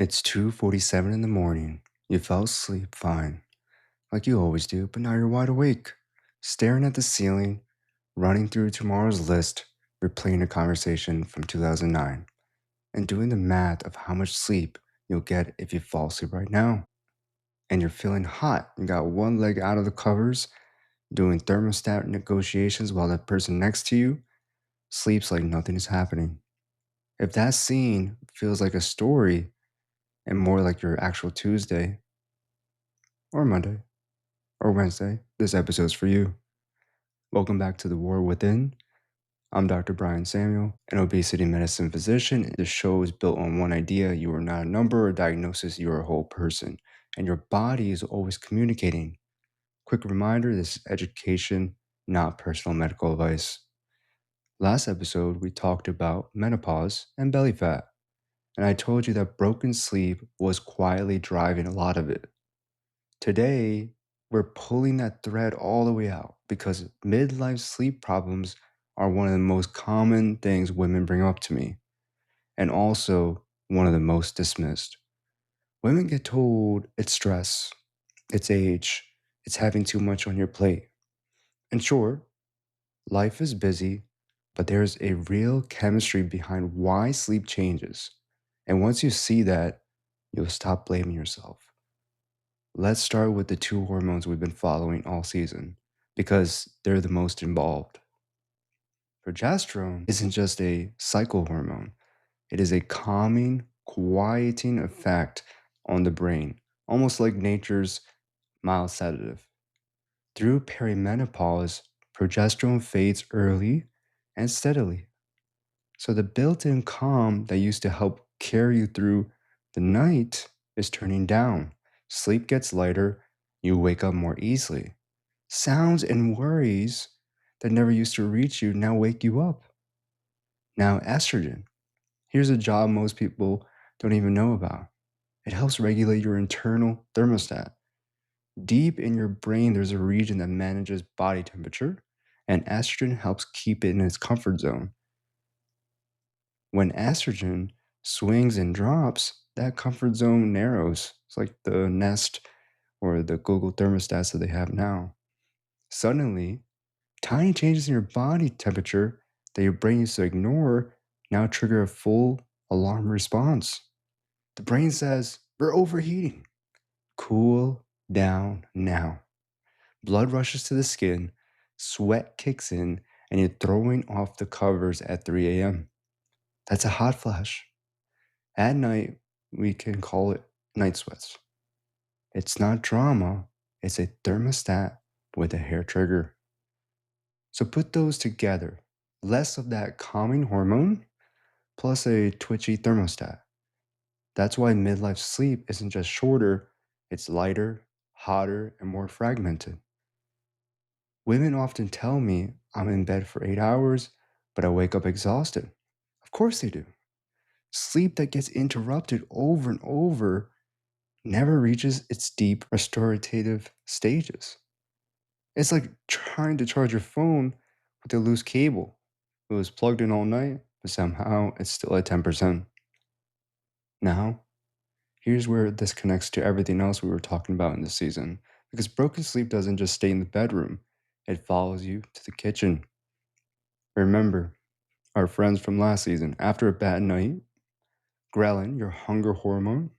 It's 2:47 in the morning. You fell asleep fine, like you always do, but now you're wide awake, staring at the ceiling, running through tomorrow's list, replaying a conversation from 2009, and doing the math of how much sleep you'll get if you fall asleep right now. And you're feeling hot. You got one leg out of the covers, doing thermostat negotiations while the person next to you sleeps like nothing is happening. If that scene feels like a story and more like your actual Tuesday or Monday, or Wednesday, this episode's for you. Welcome back to The War Within. I'm Dr. Brian Samuel, an obesity medicine physician. The show is built on one idea: you are not a number or diagnosis, you are a whole person, and your body is always communicating. Quick reminder: this is education, not personal medical advice. Last episode, we talked about menopause and belly fat, and I told you that broken sleep was quietly driving a lot of it. Today, we're pulling that thread all the way out because midlife sleep problems are one of the most common things women bring up to me, and also one of the most dismissed. Women get told it's stress, it's age, it's having too much on your plate. And sure, life is busy, but there's a real chemistry behind why sleep changes. And once you see that, you'll stop blaming yourself. Let's start with the two hormones we've been following all season because they're the most involved. Progesterone isn't just a cycle hormone, it is a calming, quieting effect on the brain, almost like nature's mild sedative. Through perimenopause, progesterone fades early and steadily. So the built in calm that used to help carry you through the night is turning down. Sleep gets lighter, you wake up more easily. Sounds and worries that never used to reach you now wake you up. Now, estrogen. Here's a job most people don't even know about. It helps regulate your internal thermostat. Deep in your brain, there's a region that manages body temperature, and estrogen helps keep it in its comfort zone. When estrogen swings and drops, that comfort zone narrows. It's like the Nest or the Google thermostats that they have now. Suddenly, tiny changes in your body temperature that your brain used to ignore now trigger a full alarm response. The brain says, "We're overheating. Cool down now." Blood rushes to the skin, sweat kicks in, and you're throwing off the covers at 3 a.m. That's a hot flash. At night, we can call it night sweats. It's not drama, it's a thermostat with a hair trigger. So put those together: less of that calming hormone plus a twitchy thermostat. That's why midlife sleep isn't just shorter, it's lighter, hotter, and more fragmented. Women often tell me I'm in bed for 8 hours, but I wake up exhausted. Of course they do. Sleep that gets interrupted over and over never reaches its deep restorative stages. It's like trying to charge your phone with a loose cable. It was plugged in all night, but somehow it's still at 10%. Now, here's where this connects to everything else we were talking about in this season. Because broken sleep doesn't just stay in the bedroom, it follows you to the kitchen. Remember our friends from last season: after a bad night, ghrelin, your hunger hormone,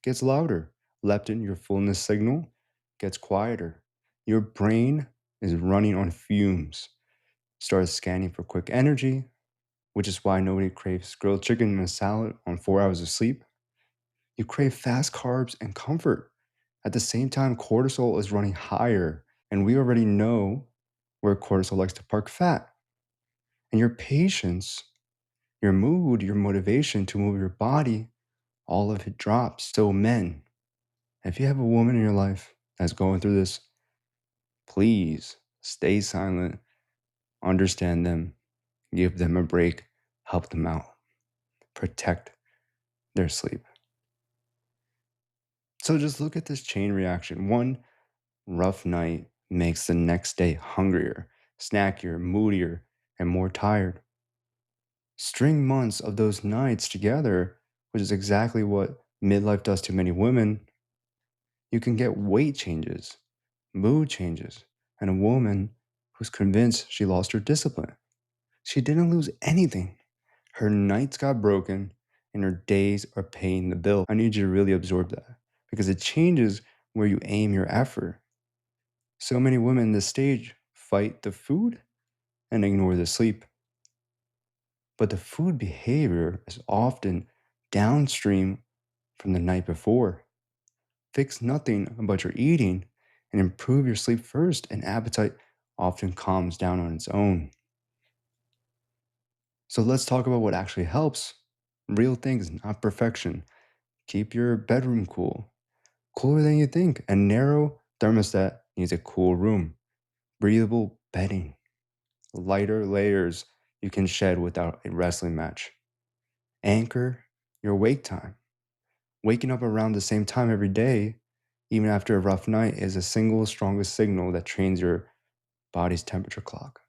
gets louder. Leptin, your fullness signal, gets quieter. Your brain is running on fumes. Starts scanning for quick energy, which is why nobody craves grilled chicken and a salad on 4 hours of sleep. You crave fast carbs and comfort. At the same time, cortisol is running higher, and we already know where cortisol likes to park fat. And your patience, your mood, your motivation to move your body, all of it drops. So, men, if you have a woman in your life that's going through this, please stay silent, understand them, give them a break, help them out, protect their sleep. So just look at this chain reaction. One rough night makes the next day hungrier, snackier, moodier, and more tired. String months of those nights together, which is exactly what midlife does to many women, you can get weight changes, mood changes, and a woman who's convinced she lost her discipline. She didn't lose anything. Her nights got broken and her days are paying the bill. I need you to really absorb that because it changes where you aim your effort. So many women this stage fight the food and ignore the sleep. But the food behavior is often downstream from the night before. Fix nothing about your eating and improve your sleep first, and appetite often calms down on its own. So let's talk about what actually helps. Real things, not perfection. Keep your bedroom cool, cooler than you think. A narrow thermostat needs a cool room. Breathable bedding, lighter layers you can shed without a wrestling match. Anchor your wake time. Waking up around the same time every day, even after a rough night, is the single strongest signal that trains your body's temperature clock.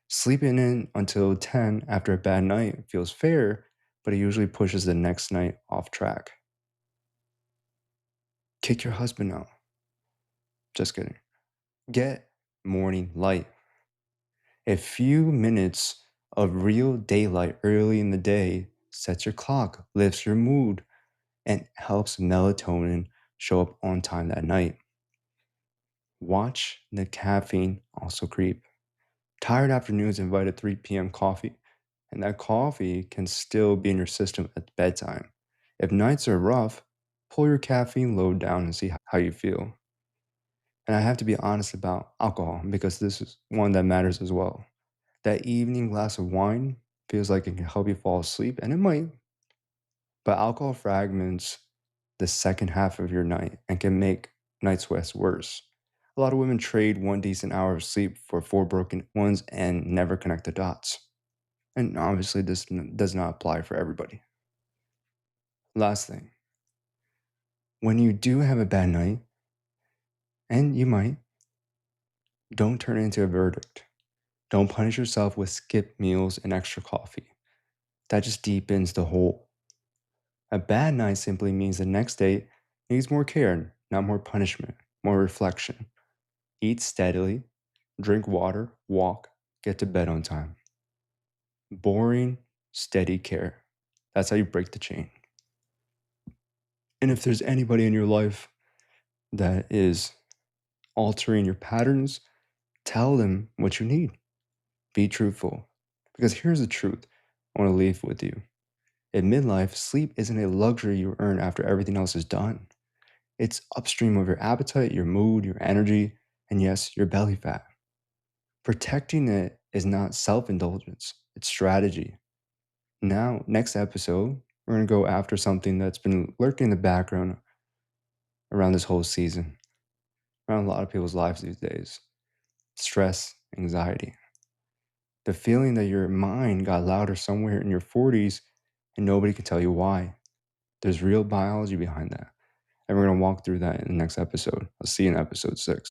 Sleeping in until 10 after a bad night feels fair, but it usually pushes the next night off track. Kick your husband out. Just kidding. Get morning light. A few minutes of real daylight early in the day sets your clock, lifts your mood, and helps melatonin show up on time that night. Watch the caffeine also creep. Tired afternoons invite a 3 p.m. coffee, and that coffee can still be in your system at bedtime. If nights are rough, pull your caffeine load down and see how you feel. And I have to be honest about alcohol because this is one that matters as well. That evening glass of wine feels like it can help you fall asleep, and it might, but alcohol fragments the second half of your night and can make night sweats worse. A lot of women trade one decent hour of sleep for four broken ones and never connect the dots. And obviously, this does not apply for everybody. Last thing, when you do have a bad night, and you might, don't turn it into a verdict. Don't punish yourself with skipped meals and extra coffee. That just deepens the hole. A bad night simply means the next day needs more care, not more punishment, more reflection. Eat steadily, drink water, walk, get to bed on time. Boring, steady care. That's how you break the chain. And if there's anybody in your life that is altering your patterns, tell them what you need. Be truthful. Because here's the truth I want to leave with you. In midlife, sleep isn't a luxury you earn after everything else is done. It's upstream of your appetite, your mood, your energy, and yes, your belly fat. Protecting it is not self indulgence, it's strategy. Now, next episode, we're going to go after something that's been lurking in the background around this whole season, around a lot of people's lives these days: stress, anxiety. The feeling that your mind got louder somewhere in your 40s and nobody can tell you why. There's real biology behind that. And we're going to walk through that in the next episode. I'll see you in episode 6.